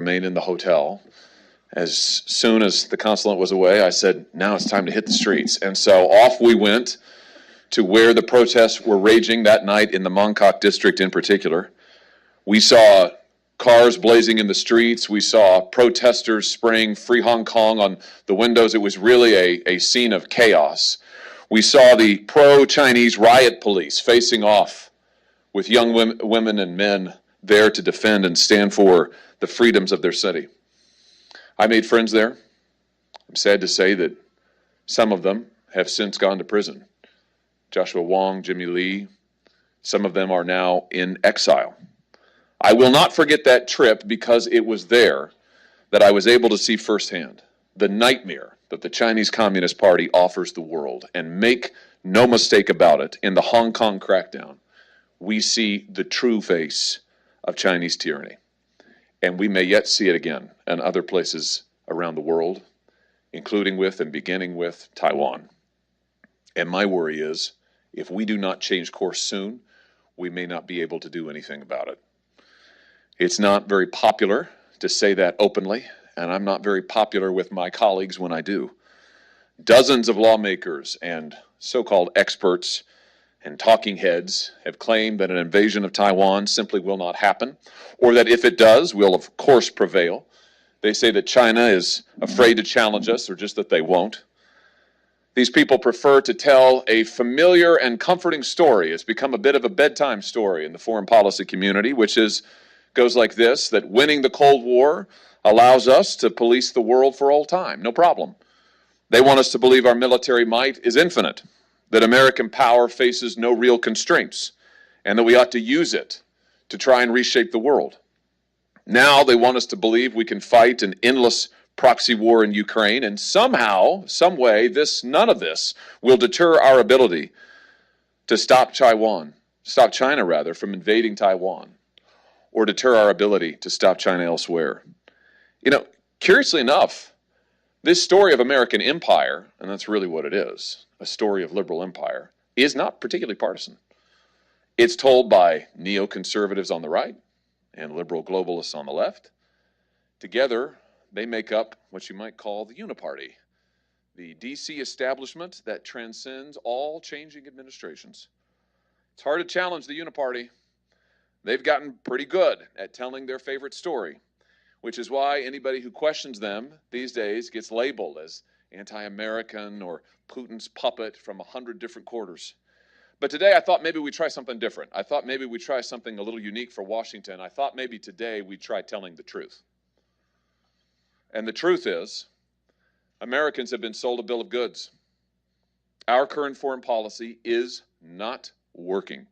remain in the hotel. As soon as the consulate was away, I said, now it's time to hit the streets. And so off we went to where the protests were raging that night in the Mongkok district in particular. We saw cars blazing in the streets. We saw protesters spraying Free Hong Kong on the windows. It was really a scene of chaos. We saw the pro-Chinese riot police facing off with young women and men there to defend and stand for the freedoms of their city. I made friends there. I'm sad to say that some of them have since gone to prison. Joshua Wong, Jimmy Lee, some of them are now in exile. I will not forget that trip because it was there that I was able to see firsthand the nightmare that the Chinese Communist Party offers the world. And make no mistake about it, in the Hong Kong crackdown, we see the true face of Chinese tyranny. And we may yet see it again in other places around the world, including with and beginning with Taiwan. And my worry is, if we do not change course soon, we may not be able to do anything about it. It's not very popular to say that openly, and I'm not very popular with my colleagues when I do. Dozens of lawmakers and so-called experts and talking heads have claimed that an invasion of Taiwan simply will not happen, or that if it does, we'll of course prevail. They say that China is afraid to challenge us, or just that they won't. These people prefer to tell a familiar and comforting story. It's become a bit of a bedtime story in the foreign policy community, which goes like this, that winning the Cold War allows us to police the world for all time. No problem. They want us to believe our military might is infinite, that American power faces no real constraints, and that we ought to use it to try and reshape the world. Now they want us to believe we can fight an endless proxy war in Ukraine, and somehow, some way, none of this will deter our ability to stop China from invading Taiwan, or deter our ability to stop China elsewhere. You know, curiously enough, this story of American empire, and that's really what it is, a story of liberal empire, is not particularly partisan. It's told by neoconservatives on the right and liberal globalists on the left. Together, they make up what you might call the Uniparty, the DC establishment that transcends all changing administrations. It's hard to challenge the Uniparty. They've gotten pretty good at telling their favorite story, which is why anybody who questions them these days gets labeled as anti-American or Putin's puppet from 100 different quarters. But today I thought maybe we'd try something different. I thought maybe we'd try something a little unique for Washington. I thought maybe today we'd try telling the truth. And the truth is, Americans have been sold a bill of goods. Our current foreign policy is not working,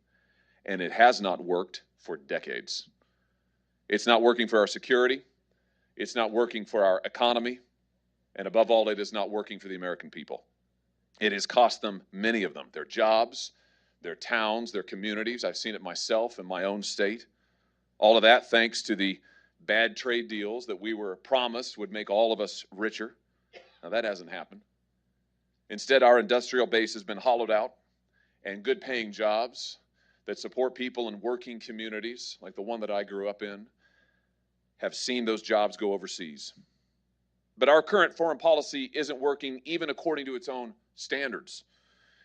and it has not worked for decades. It's not working for our security. It's not working for our economy. And above all, it is not working for the American people. It has cost them, many of them, their jobs, their towns, their communities. I've seen it myself in my own state. All of that thanks to the bad trade deals that we were promised would make all of us richer. Now that hasn't happened. Instead, our industrial base has been hollowed out, and good paying jobs that support people in working communities like the one that I grew up in have seen those jobs go overseas. But our current foreign policy isn't working even according to its own standards.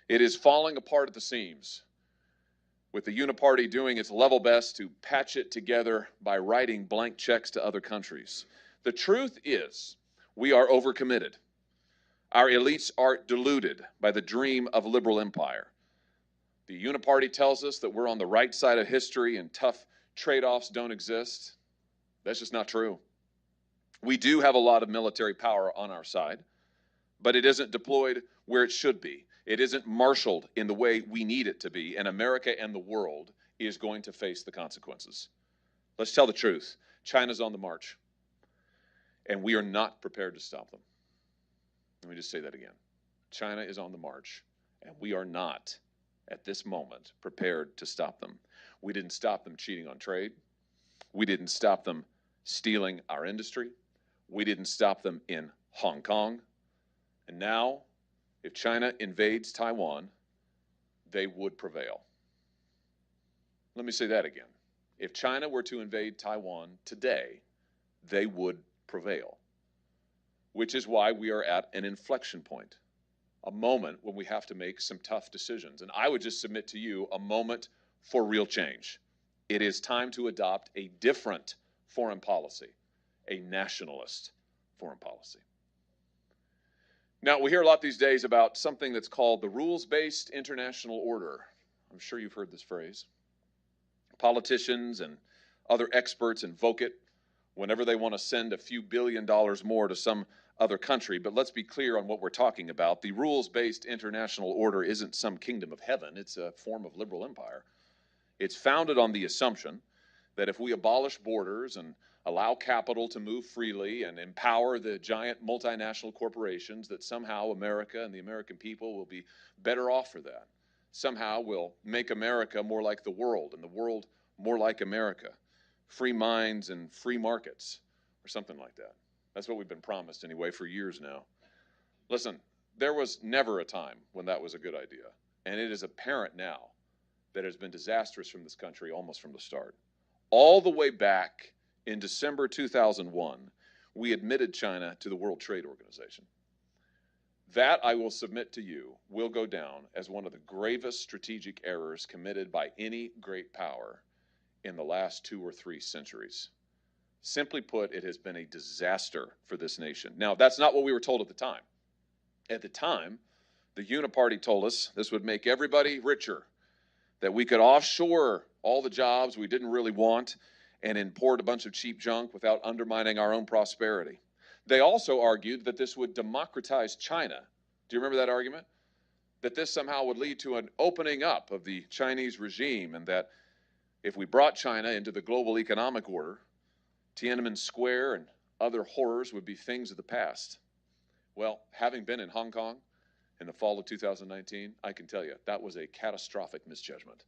It is falling apart at the seams, with the Uniparty doing its level best to patch it together by writing blank checks to other countries. The truth is, we are overcommitted. Our elites are deluded by the dream of liberal empire. The Uniparty tells us that we're on the right side of history and tough trade-offs don't exist. That's just not true. We do have a lot of military power on our side, but it isn't deployed where it should be. It isn't marshaled in the way we need it to be, and America and the world is going to face the consequences. Let's tell the truth. China's on the march, and we are not prepared to stop them. Let me just say that again. China is on the march, and we are not, at this moment, prepared to stop them. We didn't stop them cheating on trade. We didn't stop them stealing our industry. We didn't stop them in Hong Kong. And now, if China invades Taiwan, they would prevail. Let me say that again. If China were to invade Taiwan today, they would prevail, which is why we are at an inflection point, a moment when we have to make some tough decisions. And I would just submit to you a moment for real change. It is time to adopt a different foreign policy, a nationalist foreign policy. Now, we hear a lot these days about something that's called the rules-based international order. I'm sure you've heard this phrase. Politicians and other experts invoke it whenever they want to send a few $billion more to some other country. But let's be clear on what we're talking about. The rules-based international order isn't some kingdom of heaven. It's a form of liberal empire. It's founded on the assumption that if we abolish borders and allow capital to move freely and empower the giant multinational corporations, that somehow America and the American people will be better off for that. Somehow we'll make America more like the world and the world more like America. Free minds and free markets, or something like that. That's what we've been promised anyway for years now. Listen, there was never a time when that was a good idea. And it is apparent now that it has been disastrous from this country almost from the start. All the way back in December 2001, we admitted China to the World Trade Organization. That, I will submit to you, will go down as one of the gravest strategic errors committed by any great power in the last 2 or 3 centuries. Simply put, it has been a disaster for this nation. Now, that's not what we were told at the time. At the time, the Uniparty told us this would make everybody richer, that we could offshore all the jobs we didn't really want and import a bunch of cheap junk without undermining our own prosperity. They also argued that this would democratize China. Do you remember that argument? That this somehow would lead to an opening up of the Chinese regime, and that if we brought China into the global economic order, Tiananmen Square and other horrors would be things of the past. Well, having been in Hong Kong in the fall of 2019, I can tell you that was a catastrophic misjudgment.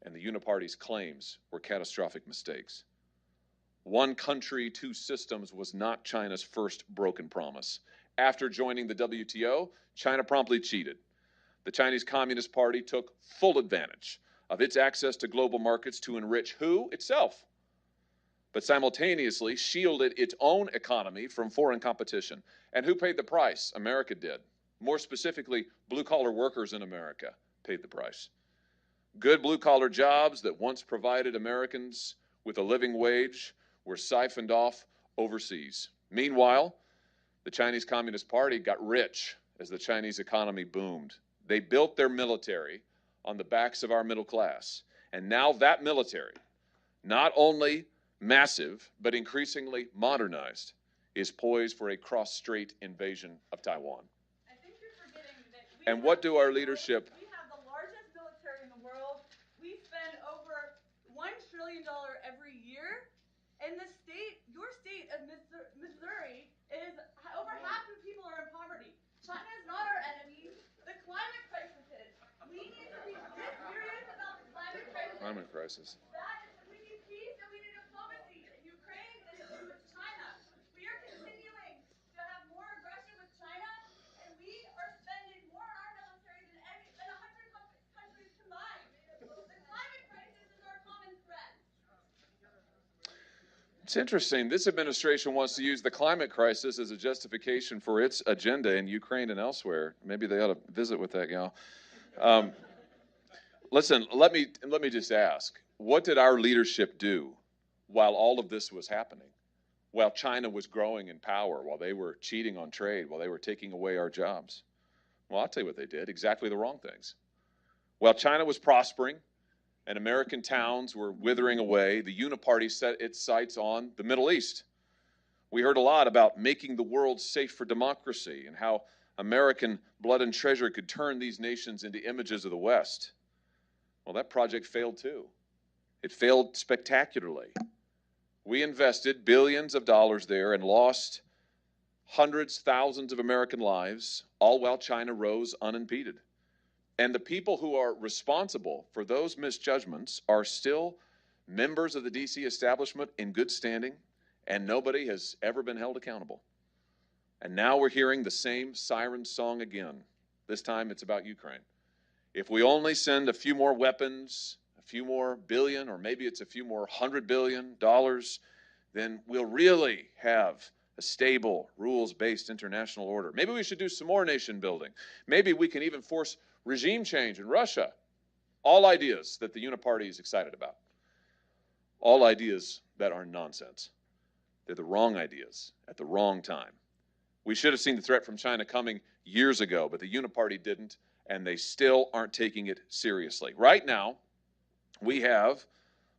And the Uniparty's claims were catastrophic mistakes. One country, 2 systems was not China's first broken promise. After joining the WTO, China promptly cheated. The Chinese Communist Party took full advantage of its access to global markets to enrich who? Itself. But simultaneously shielded its own economy from foreign competition. And who paid the price? America did. More specifically, blue-collar workers in America paid the price. Good blue-collar jobs that once provided Americans with a living wage were siphoned off overseas. Meanwhile, the Chinese Communist Party got rich as the Chinese economy boomed. They built their military on the backs of our middle class. And now that military, not only massive, but increasingly modernized, is poised for a cross-strait invasion of Taiwan. I think you're forgetting that and what do our leadership... We have the largest military in the world. We spend over $1 trillion every year. And the state, your state of Missouri, is over half of the people are in poverty. China is not our enemy. The climate crisis is. We need to be serious about the climate crisis. Climate crisis. We need peace and we need diplomacy in Ukraine and with China. We are continuing to have more aggression with China, and we are spending more on our military than 100 countries combined. The climate crisis is our common threat. It's interesting. This administration wants to use the climate crisis as a justification for its agenda in Ukraine and elsewhere. Maybe they ought to visit with that gal. Listen, let me just ask, what did our leadership do while all of this was happening? While China was growing in power, while they were cheating on trade, while they were taking away our jobs? Well, I'll tell you what they did, exactly the wrong things. While China was prospering and American towns were withering away, the Uniparty set its sights on the Middle East. We heard a lot about making the world safe for democracy and how American blood and treasure could turn these nations into images of the West. Well, that project failed too. It failed spectacularly. We invested billions of dollars there and lost hundreds, thousands of American lives, all while China rose unimpeded. And the people who are responsible for those misjudgments are still members of the DC establishment in good standing, and nobody has ever been held accountable. And now we're hearing the same siren song again. This time it's about Ukraine. If we only send a few more weapons, a few more billion, or maybe it's a few more $100 billion, then we'll really have a stable, rules-based international order. Maybe we should do some more nation building. Maybe we can even force regime change in Russia. All ideas that the Uniparty is excited about. All ideas that are nonsense. They're the wrong ideas at the wrong time. We should have seen the threat from China coming years ago, but the Uniparty didn't, and they still aren't taking it seriously. Right now, we have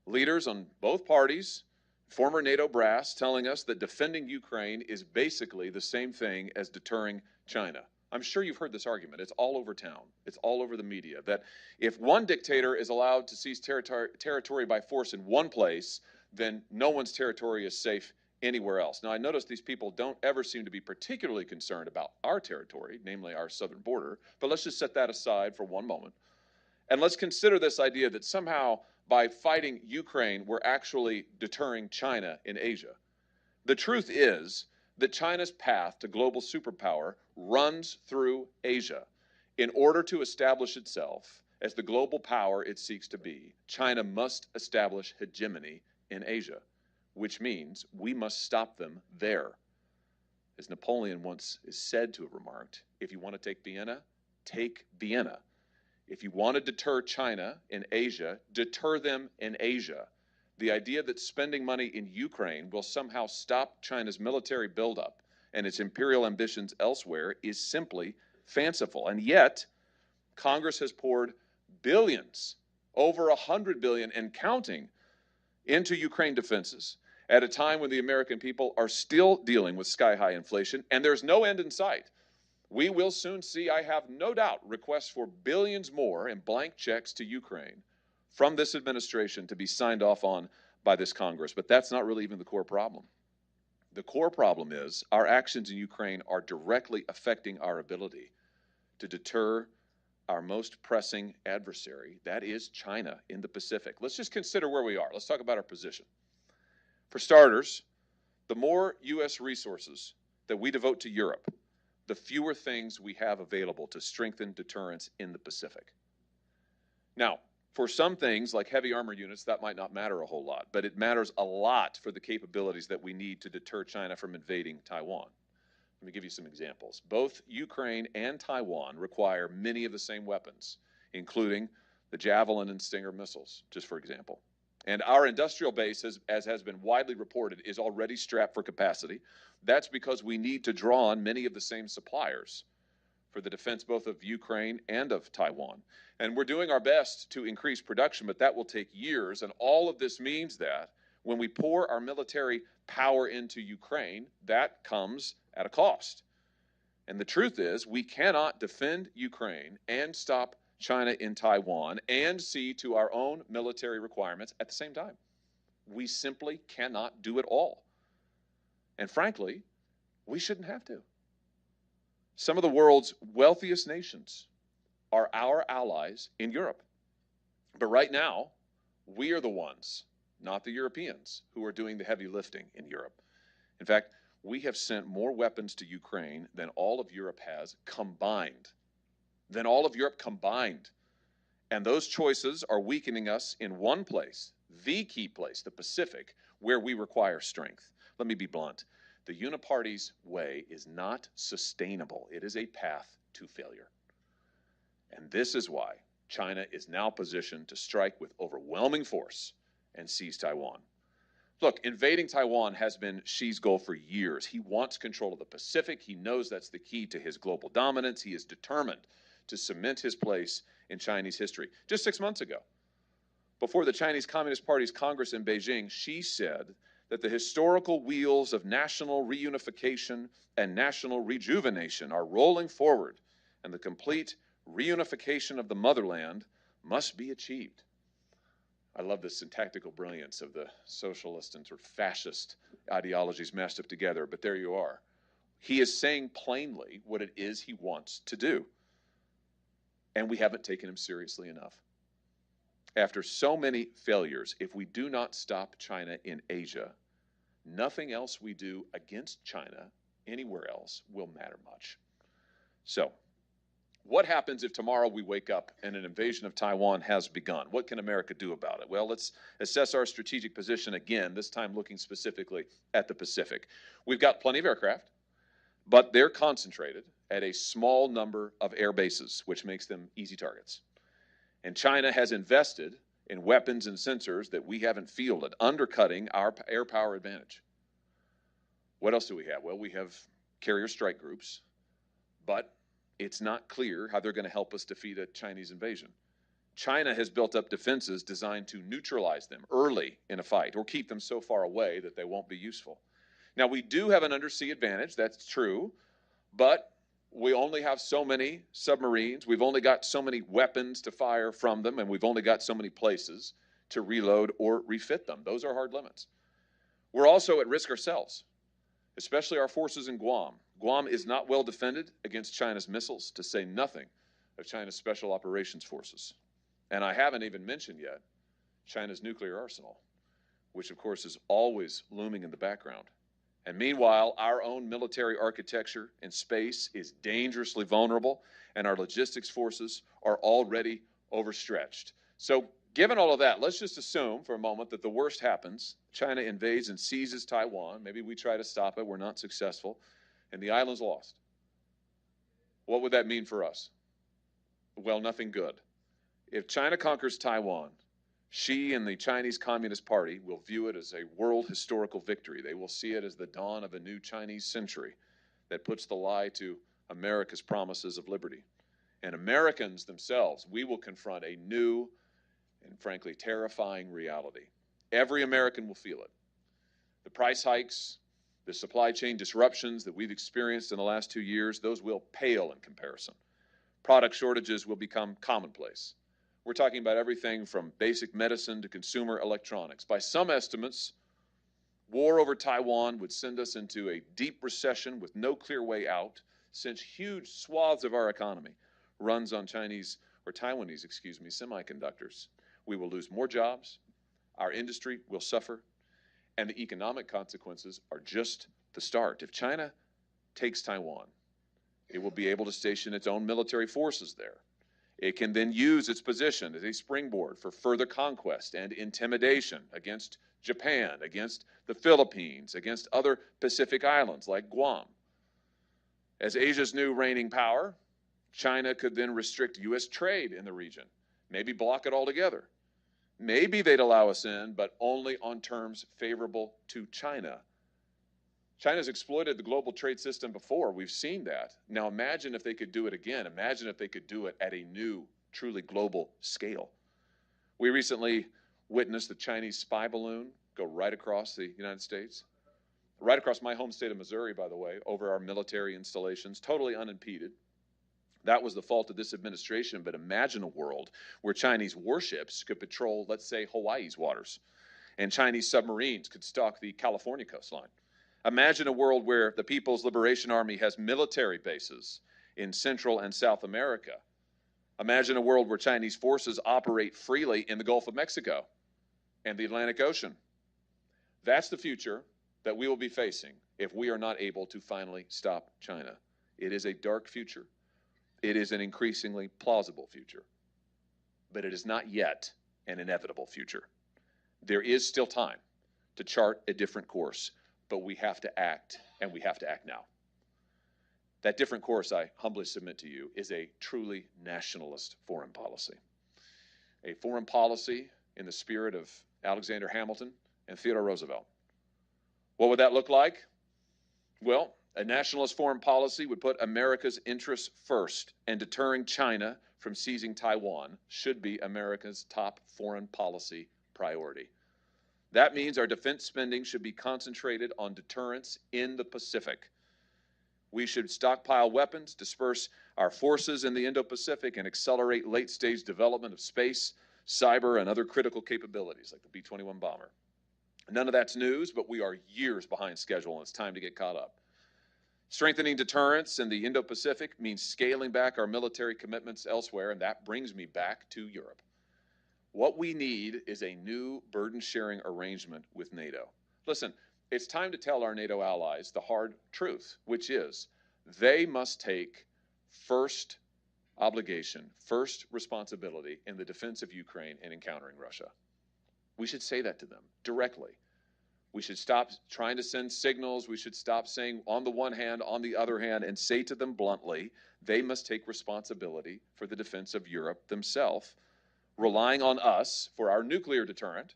leaders on both parties, former NATO brass, telling us that defending Ukraine is basically the same thing as deterring China. I'm sure you've heard this argument. It's all over town. It's all over the media, that if one dictator is allowed to seize territory by force in one place, then no one's territory is safe anywhere else. Now, I notice these people don't ever seem to be particularly concerned about our territory, namely our southern border, but let's just set that aside for one moment. And let's consider this idea that somehow by fighting Ukraine, we're actually deterring China in Asia. The truth is that China's path to global superpower runs through Asia. In order to establish itself as the global power it seeks to be, China must establish hegemony in Asia, which means we must stop them there. As Napoleon once is said to have remarked, if you want to take Vienna, take Vienna. If you want to deter China in Asia, deter them in Asia. The idea that spending money in Ukraine will somehow stop China's military buildup and its imperial ambitions elsewhere is simply fanciful. And yet, Congress has poured billions, over $100 billion and counting, into Ukraine defenses at a time when the American people are still dealing with sky-high inflation, and there's no end in sight. We will soon see, I have no doubt, requests for billions more in blank checks to Ukraine from this administration to be signed off on by this Congress. But that's not really even the core problem. The core problem is our actions in Ukraine are directly affecting our ability to deter our most pressing adversary, that is China in the Pacific. Let's just consider where we are. Let's talk about our position. For starters, the more U.S. resources that we devote to Europe, the fewer things we have available to strengthen deterrence in the Pacific. Now, for some things, like heavy armor units, that might not matter a whole lot, but it matters a lot for the capabilities that we need to deter China from invading Taiwan. Let me give you some examples. Both Ukraine and Taiwan require many of the same weapons, including the Javelin and Stinger missiles, just for example. And our industrial base, as has been widely reported, is already strapped for capacity. That's because we need to draw on many of the same suppliers for the defense both of Ukraine and of Taiwan. And we're doing our best to increase production, but that will take years. And all of this means that when we pour our military power into Ukraine, that comes at a cost. And the truth is, we cannot defend Ukraine and stop China in Taiwan and see to our own military requirements at the same time. We simply cannot do it all. And frankly, we shouldn't have to. Some of the world's wealthiest nations are our allies in Europe. But right now, we are the ones, not the Europeans, who are doing the heavy lifting in Europe. In fact, we have sent more weapons to Ukraine than all of Europe has combined. And those choices are weakening us in one place, the key place, the Pacific, where we require strength. Let me be blunt. The Uniparty's way is not sustainable. It is a path to failure. And this is why China is now positioned to strike with overwhelming force and seize Taiwan. Look, invading Taiwan has been Xi's goal for years. He wants control of the Pacific. He knows that's the key to his global dominance. He is determined to cement his place in Chinese history. Just 6 months ago, before the Chinese Communist Party's Congress in Beijing, Xi said that the historical wheels of national reunification and national rejuvenation are rolling forward, and the complete reunification of the motherland must be achieved. I love the syntactical brilliance of the socialist and sort of fascist ideologies mashed up together, but there you are. He is saying plainly what it is he wants to do. And we haven't taken him seriously enough. After so many failures, if we do not stop China in Asia, nothing else we do against China anywhere else will matter much. So, What happens if tomorrow we wake up and an invasion of Taiwan has begun? What can America do about it? Well, let's assess our strategic position again, this time looking specifically at the Pacific. We've got plenty of aircraft, but they're concentrated at a small number of air bases, which makes them easy targets. And China has invested in weapons and sensors that we haven't fielded, undercutting our air power advantage. What else do we have? Well, we have carrier strike groups, but it's not clear how they're going to help us defeat a Chinese invasion. China has built up defenses designed to neutralize them early in a fight or keep them so far away that they won't be useful. Now, we do have an undersea advantage, that's true, but we only have so many submarines, we've only got so many weapons to fire from them, and we've only got so many places to reload or refit them. Those are hard limits. We're also at risk ourselves, especially our forces in Guam. Guam is not well defended against China's missiles, to say nothing of China's special operations forces. And I haven't even mentioned yet China's nuclear arsenal, which of course is always looming in the background. And meanwhile, our own military architecture in space is dangerously vulnerable, and our logistics forces are already overstretched. So given all of that, let's just assume for a moment that the worst happens. China invades and seizes Taiwan. Maybe we try to stop it. We're not successful. And the island's lost. What would that mean for us? Well, nothing good. If China conquers Taiwan, Xi and the Chinese Communist Party will view it as a world historical victory. They will see it as the dawn of a new Chinese century that puts the lie to America's promises of liberty. And Americans themselves, we will confront a new and frankly terrifying reality. Every American will feel it. The price hikes, the supply chain disruptions that we've experienced in the last 2 years, those will pale in comparison. Product shortages will become commonplace. We're talking about everything from basic medicine to consumer electronics. By some estimates, war over Taiwan would send us into a deep recession with no clear way out, since huge swaths of our economy runs on Taiwanese, semiconductors. We will lose more jobs, our industry will suffer, and the economic consequences are just the start. If China takes Taiwan, it will be able to station its own military forces there. It can then use its position as a springboard for further conquest and intimidation against Japan, against the Philippines, against other Pacific islands like Guam. As Asia's new reigning power, China could then restrict U.S. trade in the region, maybe block it altogether. Maybe they'd allow us in, but only on terms favorable to China. China's exploited the global trade system before. We've seen that. Now imagine if they could do it again. Imagine if they could do it at a new, truly global scale. We recently witnessed the Chinese spy balloon go right across the United States, right across my home state of Missouri, by the way, over our military installations, totally unimpeded. That was the fault of this administration, but imagine a world where Chinese warships could patrol, let's say, Hawaii's waters, and Chinese submarines could stalk the California coastline. Imagine a world where the People's Liberation Army has military bases in Central and South America. Imagine a world where Chinese forces operate freely in the Gulf of Mexico and the Atlantic Ocean. That's the future that we will be facing if we are not able to finally stop China. It is a dark future. It is an increasingly plausible future, but it is not yet an inevitable future. There is still time to chart a different course, but we have to act, and we have to act now. That different course, I humbly submit to you, is a truly nationalist foreign policy. A foreign policy in the spirit of Alexander Hamilton and Theodore Roosevelt. What would that look like? Well, a nationalist foreign policy would put America's interests first, and deterring China from seizing Taiwan should be America's top foreign policy priority. That means our defense spending should be concentrated on deterrence in the Pacific. We should stockpile weapons, disperse our forces in the Indo-Pacific, and accelerate late-stage development of space, cyber, and other critical capabilities like the B-21 bomber. None of that's news, but we are years behind schedule, and it's time to get caught up. Strengthening deterrence in the Indo-Pacific means scaling back our military commitments elsewhere, and that brings me back to Europe. What we need is a new burden-sharing arrangement with NATO. Listen, it's time to tell our NATO allies the hard truth, which is they must take first obligation, first responsibility in the defense of Ukraine and encountering Russia. We should say that to them directly. We should stop trying to send signals. We should stop saying on the one hand, on the other hand, and say to them bluntly, they must take responsibility for the defense of Europe themselves, relying on us for our nuclear deterrent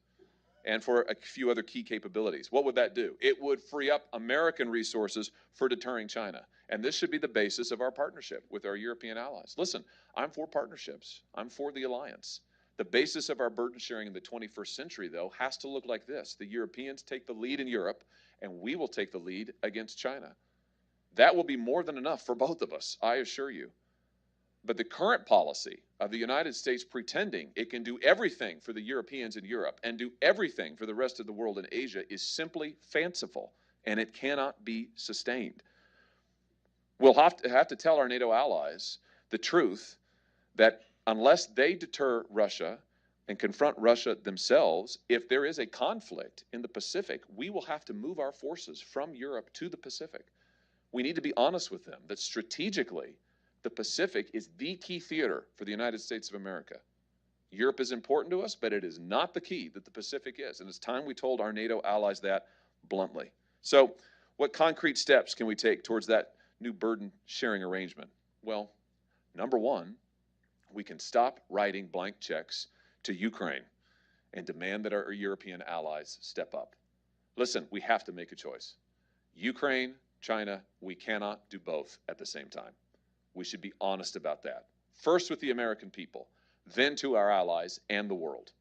and for a few other key capabilities. What would that do? It would free up American resources for deterring China. And this should be the basis of our partnership with our European allies. Listen, I'm for partnerships. I'm for the alliance. The basis of our burden sharing in the 21st century, though, has to look like this. The Europeans take the lead in Europe, and we will take the lead against China. That will be more than enough for both of us, I assure you. But the current policy of the United States pretending it can do everything for the Europeans in Europe and do everything for the rest of the world in Asia is simply fanciful, and it cannot be sustained. We'll have to tell our NATO allies the truth that unless they deter Russia and confront Russia themselves, if there is a conflict in the Pacific, we will have to move our forces from Europe to the Pacific. We need to be honest with them that strategically, the Pacific is the key theater for the United States of America. Europe is important to us, but it is not the key that the Pacific is. And it's time we told our NATO allies that bluntly. So what concrete steps can we take towards that new burden sharing arrangement? Well, number one, we can stop writing blank checks to Ukraine and demand that our European allies step up. Listen, we have to make a choice. Ukraine, China, we cannot do both at the same time. We should be honest about that. First with the American people, then to our allies and the world.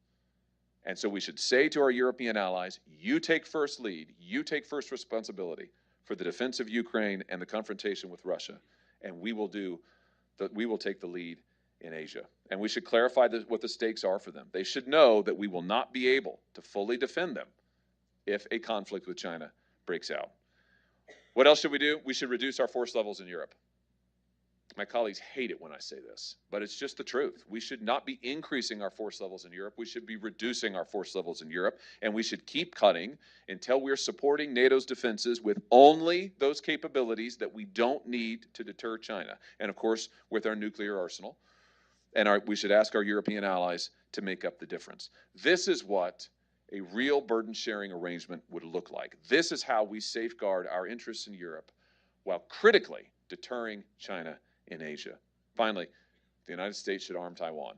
And so we should say to our European allies, you take first lead, you take first responsibility for the defense of Ukraine and the confrontation with Russia, and we will take the lead in Asia. And we should clarify what the stakes are for them. They should know that we will not be able to fully defend them if a conflict with China breaks out. What else should we do? We should reduce our force levels in Europe. My colleagues hate it when I say this, but it's just the truth. We should not be increasing our force levels in Europe. We should be reducing our force levels in Europe, and we should keep cutting until we're supporting NATO's defenses with only those capabilities that we don't need to deter China. And of course, with our nuclear arsenal. And we should ask our European allies to make up the difference. This is what a real burden-sharing arrangement would look like. This is how we safeguard our interests in Europe while critically deterring China in Asia. Finally, the United States should arm Taiwan.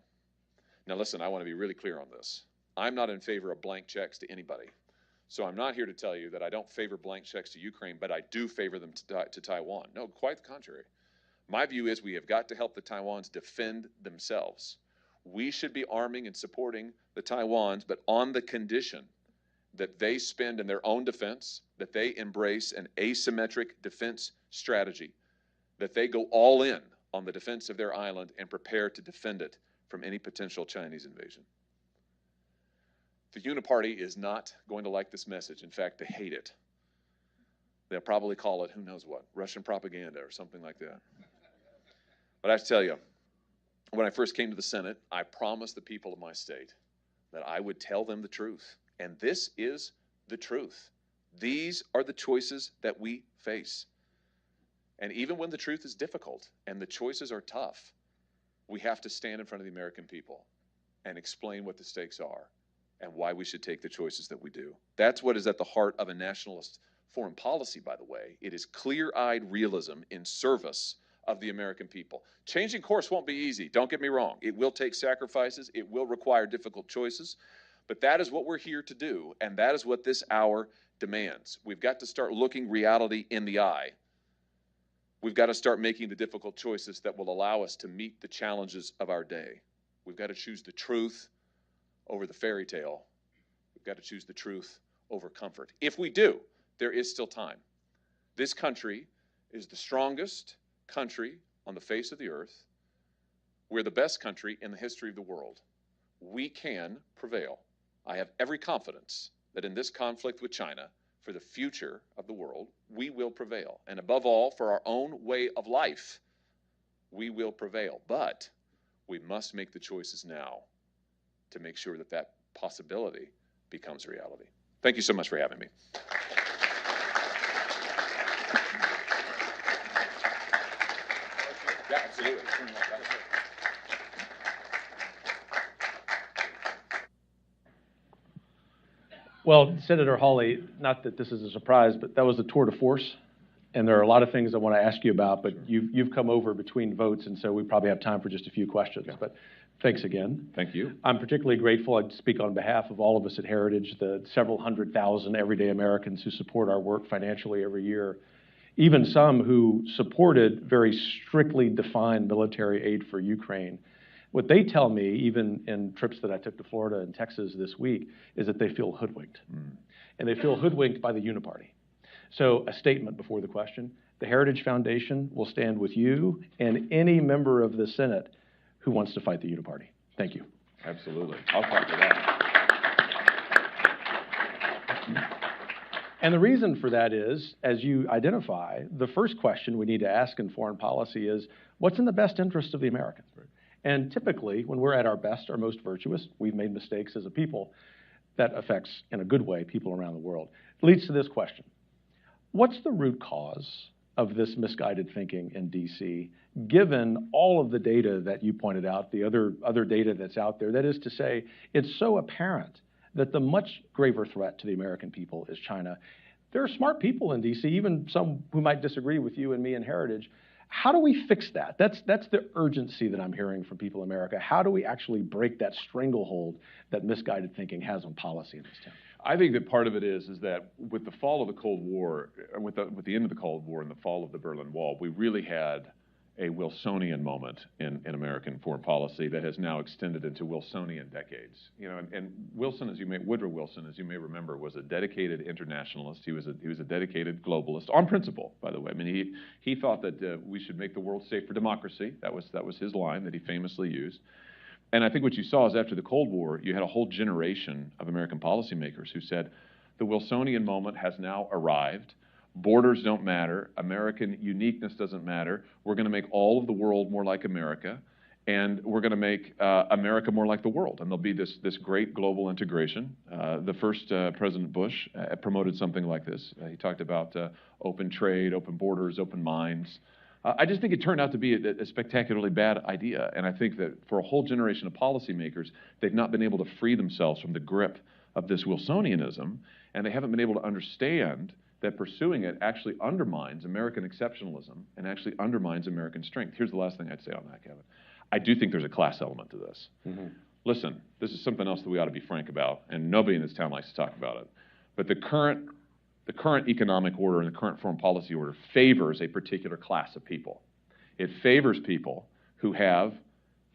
Now listen, I want to be really clear on this. I'm not in favor of blank checks to anybody. So I'm not here to tell you that I don't favor blank checks to Ukraine, but I do favor them to Taiwan. No, quite the contrary. My view is we have got to help the Taiwans defend themselves. We should be arming and supporting the Taiwans, but on the condition that they spend in their own defense, that they embrace an asymmetric defense strategy, that they go all in on the defense of their island and prepare to defend it from any potential Chinese invasion. The Uniparty is not going to like this message. In fact, they hate it. They'll probably call it, who knows what, Russian propaganda or something like that. But I have to tell you, when I first came to the Senate, I promised the people of my state that I would tell them the truth. And this is the truth. These are the choices that we face. And even when the truth is difficult and the choices are tough, we have to stand in front of the American people and explain what the stakes are and why we should take the choices that we do. That's what is at the heart of a nationalist foreign policy, by the way. It is clear-eyed realism in service of the American people. Changing course won't be easy, don't get me wrong. It will take sacrifices, it will require difficult choices, but that is what we're here to do, and that is what this hour demands. We've got to start looking reality in the eye. We've got to start making the difficult choices that will allow us to meet the challenges of our day. We've got to choose the truth over the fairy tale. We've got to choose the truth over comfort. If we do, there is still time. This country is the strongest country on the face of the earth. We're the best country in the history of the world. We can prevail. I have every confidence that in this conflict with China, for the future of the world, we will prevail. And above all, for our own way of life, we will prevail. But we must make the choices now to make sure that that possibility becomes reality. Thank you so much for having me. Yeah, absolutely. Well, Senator Hawley, not that this is a surprise, but that was a tour de force. And there are a lot of things I want to ask you about, but you've come over between votes, and so we probably have time for just a few questions. Yeah. But thanks again. Thank you. I'm particularly grateful. I speak on behalf of all of us at Heritage, the several 100,000 everyday Americans who support our work financially every year, even some who supported very strictly defined military aid for Ukraine. What they tell me, even in trips that I took to Florida and Texas this week, is that they feel hoodwinked. And they feel hoodwinked by the Uniparty. So a statement before the question: the Heritage Foundation will stand with you and any member of the Senate who wants to fight the Uniparty. Thank you. Absolutely. I'll talk to that. And the reason for that is, as you identify, the first question we need to ask in foreign policy is, what's in the best interest of the Americans? Right. And typically, when we're at our best, our most virtuous, we've made mistakes as a people, that affects, in a good way, people around the world. It leads to this question. What's the root cause of this misguided thinking in D.C., given all of the data that you pointed out, the other data that's out there? That is to say, it's so apparent that the much graver threat to the American people is China. There are smart people in D.C., even some who might disagree with you and me in Heritage. How do we fix that? That's the urgency that I'm hearing from people in America. How do we actually break that stranglehold that misguided thinking has on policy in this town? I think that part of it is that with the fall of the Cold War, with the end of the Cold War and the fall of the Berlin Wall, we really had a Wilsonian moment in American foreign policy that has now extended into Wilsonian decades. You know, and Wilson, Woodrow Wilson, as you may remember, was a dedicated internationalist. He was a dedicated globalist on principle, by the way. I mean, he thought that we should make the world safe for democracy. That was his line that he famously used. And I think what you saw is after the Cold War, you had a whole generation of American policymakers who said, the Wilsonian moment has now arrived. Borders don't matter. American uniqueness doesn't matter. We're going to make all of the world more like America, and we're going to make America more like the world. And there'll be this great global integration. The first President Bush promoted something like this. He talked about open trade, open borders, open minds. I just think it turned out to be a spectacularly bad idea. And I think that for a whole generation of policymakers, they've not been able to free themselves from the grip of this Wilsonianism, and they haven't been able to understand that pursuing it actually undermines American exceptionalism and actually undermines American strength. Here's the last thing I'd say on that, Kevin. I do think there's a class element to this. Mm-hmm. Listen, this is something else that we ought to be frank about, and nobody in this town likes to talk about it. But the current economic order and the current foreign policy order favors a particular class of people. It favors people who have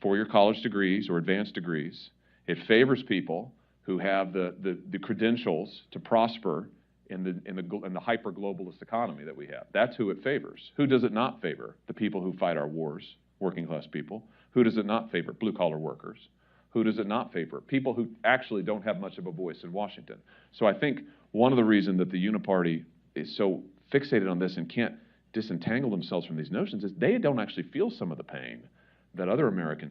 four-year college degrees or advanced degrees. It favors people who have the credentials to prosper in the hyper-globalist economy that we have. That's who it favors. Who does it not favor? The people who fight our wars, working-class people. Who does it not favor? Blue-collar workers. Who does it not favor? People who actually don't have much of a voice in Washington. So I think one of the reasons that the Uniparty is so fixated on this and can't disentangle themselves from these notions is they don't actually feel some of the pain that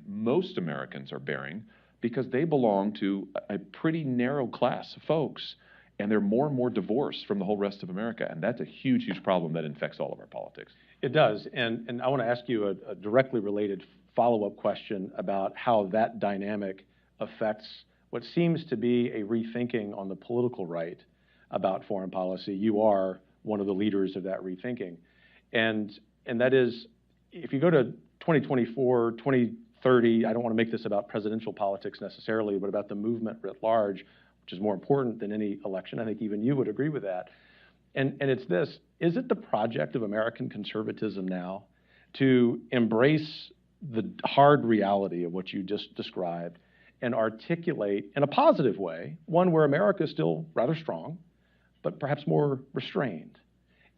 most Americans are bearing, because they belong to a pretty narrow class of folks, and they're more and more divorced from the whole rest of America. And that's a huge, huge problem that infects all of our politics. It does. And I want to ask you a directly related follow-up question about how that dynamic affects what seems to be a rethinking on the political right about foreign policy. You are one of the leaders of that rethinking. And that is, if you go to 2024, 2030, I don't want to make this about presidential politics necessarily, but about the movement writ large, which is more important than any election. I think even you would agree with that. And it's this: is it the project of American conservatism now to embrace the hard reality of what you just described and articulate in a positive way, one where America is still rather strong, but perhaps more restrained?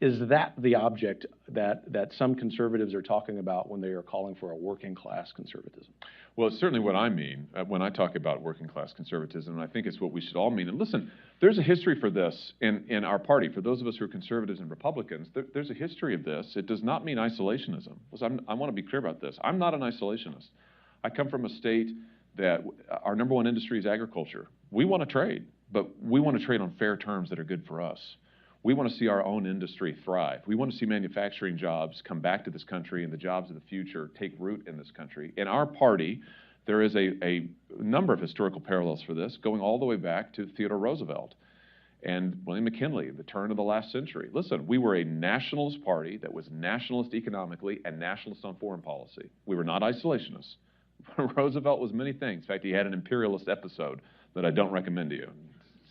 Is that the object that some conservatives are talking about when they are calling for a working class conservatism? Well, it's certainly what I mean when I talk about working class conservatism, and I think it's what we should all mean. And listen, there's a history for this in our party. For those of us who are conservatives and Republicans, there's a history of this. It does not mean isolationism. Listen, I want to be clear about this. I'm not an isolationist. I come from a state that our number one industry is agriculture. We want to trade, but we want to trade on fair terms that are good for us. We want to see our own industry thrive. We want to see manufacturing jobs come back to this country and the jobs of the future take root in this country. In our party, there is a number of historical parallels for this, going all the way back to Theodore Roosevelt. and William McKinley, the turn of the last century. Listen, we were a nationalist party that was nationalist economically and nationalist on foreign policy. We were not isolationists. Roosevelt was many things. In fact, he had an imperialist episode that I don't recommend to you.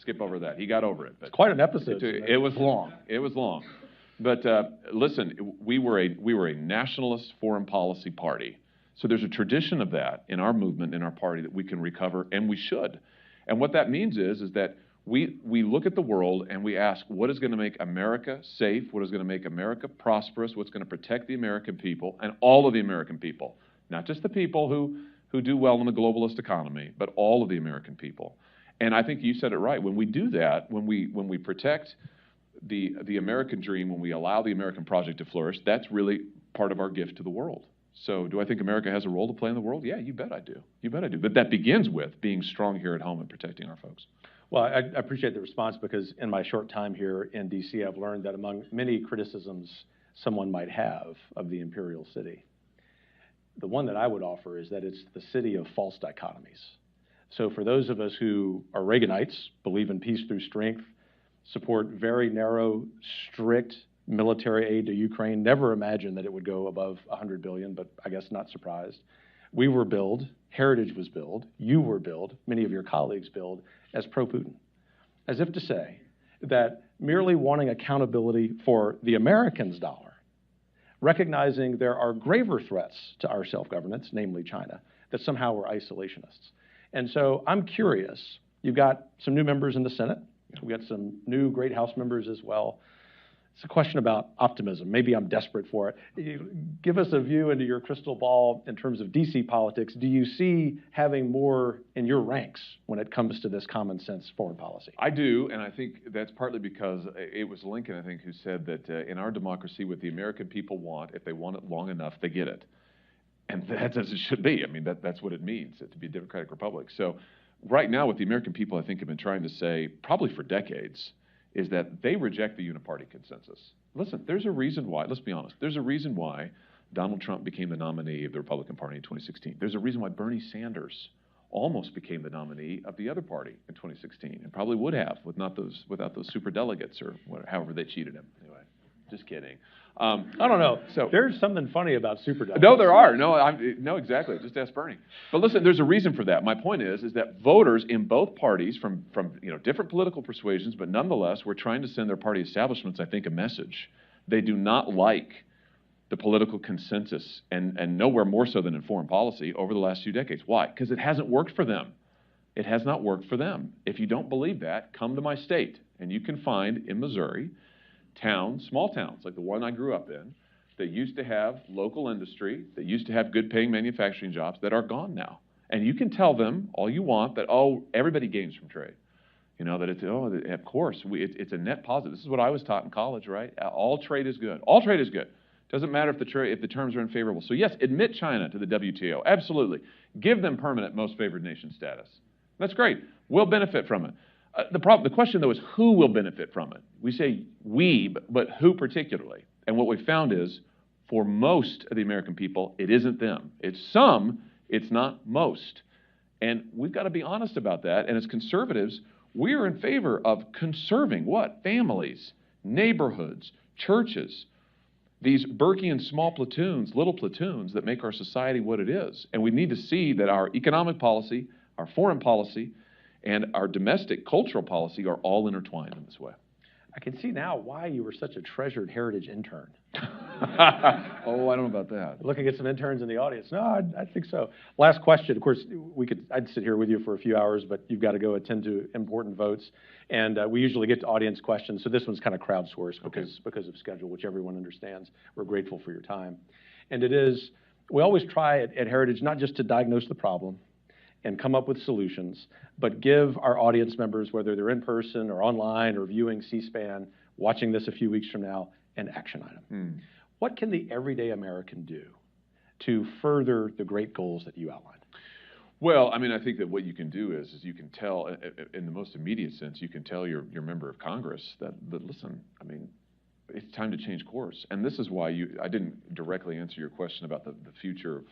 Skip over that. He got over it. But It's quite an episode. it was long. It was long. But listen, we were a nationalist foreign policy party. So there's a tradition of that in our movement, in our party, that we can recover, and we should. And what that means is that we look at the world and we ask, what is going to make America safe? What is going to make America prosperous? What's going to protect the American people and all of the American people? Not just the people who do well in the globalist economy, but all of the American people. And I think you said it right. When we do that, when we protect the American dream, when we allow the American project to flourish, that's really part of our gift to the world. So do I think America has a role to play in the world? Yeah, you bet I do. You bet I do. But that begins with being strong here at home and protecting our folks. Well, I appreciate the response, because in my short time here in D.C., I've learned that among many criticisms someone might have of the imperial city, the one that I would offer is that it's the city of false dichotomies. So for those of us who are Reaganites, believe in peace through strength, support very narrow, strict military aid to Ukraine, never imagined that it would go above $100 billion, but I guess not surprised. We were billed, Heritage was billed, you were billed, many of your colleagues billed as pro-Putin, as if to say that merely wanting accountability for the Americans' dollar, recognizing there are graver threats to our self-governance, namely China, that somehow we're isolationists. And so I'm curious, you've got some new members in the Senate, we've got some new great House members as well. It's a question about optimism. Maybe I'm desperate for it. Give us a view into your crystal ball in terms of DC politics. Do you see having more in your ranks when it comes to this common sense foreign policy? I do, and I think that's partly because it was Lincoln, I think, who said that in our democracy, what the American people want, if they want it long enough, they get it. And that's as it should be. I mean, that's what it means, to be a democratic republic. So right now, what the American people, I think, have been trying to say, probably for decades, is that they reject the uniparty consensus. Listen, there's a reason why, let's be honest, there's a reason why Donald Trump became the nominee of the Republican Party in 2016. There's a reason why Bernie Sanders almost became the nominee of the other party in 2016, and probably would have without those superdelegates or however they cheated him. Anyway, just kidding. I don't know. So there's something funny about superdelegates. No, there are. No, exactly. Just ask Bernie. But listen, there's a reason for that. My point is that voters in both parties from different political persuasions, but nonetheless, we're trying to send their party establishments, I think, a message. They do not like the political consensus, and nowhere more so than in foreign policy over the last few decades. Why? Because it hasn't worked for them. It has not worked for them. If you don't believe that, come to my state, and you can find in Missouri towns, small towns like the one I grew up in, that used to have local industry, that used to have good paying manufacturing jobs that are gone now. And you can tell them all you want that, oh, everybody gains from trade. You know, that it's, oh, of course, it's a net positive. This is what I was taught in college, right? All trade is good. All trade is good. Doesn't matter if the terms are unfavorable. So yes, admit China to the WTO. Absolutely. Give them permanent most favored nation status. That's great. We'll benefit from it. The question, though, is who will benefit from it? We say we, but who particularly? And what we found is, for most of the American people, it isn't them. It's some, it's not most. And we've got to be honest about that. And as conservatives, we are in favor of conserving what? Families, neighborhoods, churches, these Burkean small platoons, little platoons that make our society what it is. And we need to see that our economic policy, our foreign policy, and our domestic cultural policy are all intertwined in this way. I can see now why you were such a treasured Heritage intern. Oh, I don't know about that. Looking at some interns in the audience. No, I think so. Last question. Of course, I'd sit here with you for a few hours, but you've got to go attend to important votes. And we usually get to audience questions, so this one's kind of crowdsourced because of schedule, which everyone understands. We're grateful for your time. And it is, we always try at Heritage not just to diagnose the problem and come up with solutions, but give our audience members, whether they're in person or online or viewing C-SPAN, watching this a few weeks from now, an action item. What can the everyday American do to further the great goals that you outlined? Well, I mean, I think that what you can do is you can tell, in the most immediate sense, you can tell your member of Congress that listen, I mean, it's time to change course. And this is why I didn't directly answer your question about the future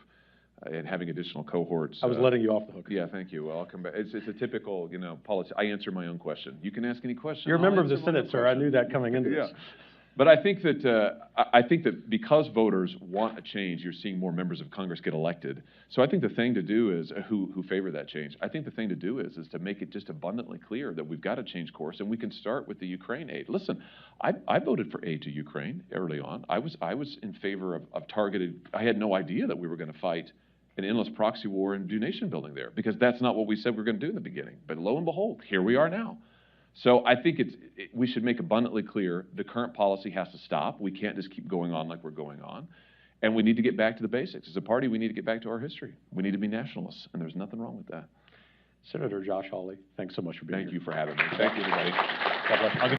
and having additional cohorts. I was letting you off the hook. Yeah, thank you. Well, I'll come back. It's a typical, policy. I answer my own question. You can ask any question. You're a member of the I'll answer my own Senate, sir. I question. knew that coming into this. Yeah. But I think that because voters want a change, you're seeing more members of Congress get elected. So I think the thing to do is, who favor that change, I think the thing to do is to make it just abundantly clear that we've got to change course, and we can start with the Ukraine aid. Listen, I voted for aid to Ukraine early on. I was in favor of targeted. I had no idea that we were going to fight an endless proxy war and do nation building there, because that's not what we said we were going to do in the beginning. But lo and behold, here we are now. So I think we should make abundantly clear the current policy has to stop. We can't just keep going on like we're going on. And we need to get back to the basics. As a party, we need to get back to our history. We need to be nationalists, and there's nothing wrong with that. Senator Josh Hawley, thanks so much for being here. Thank you for having me. Thank you, everybody. God bless you.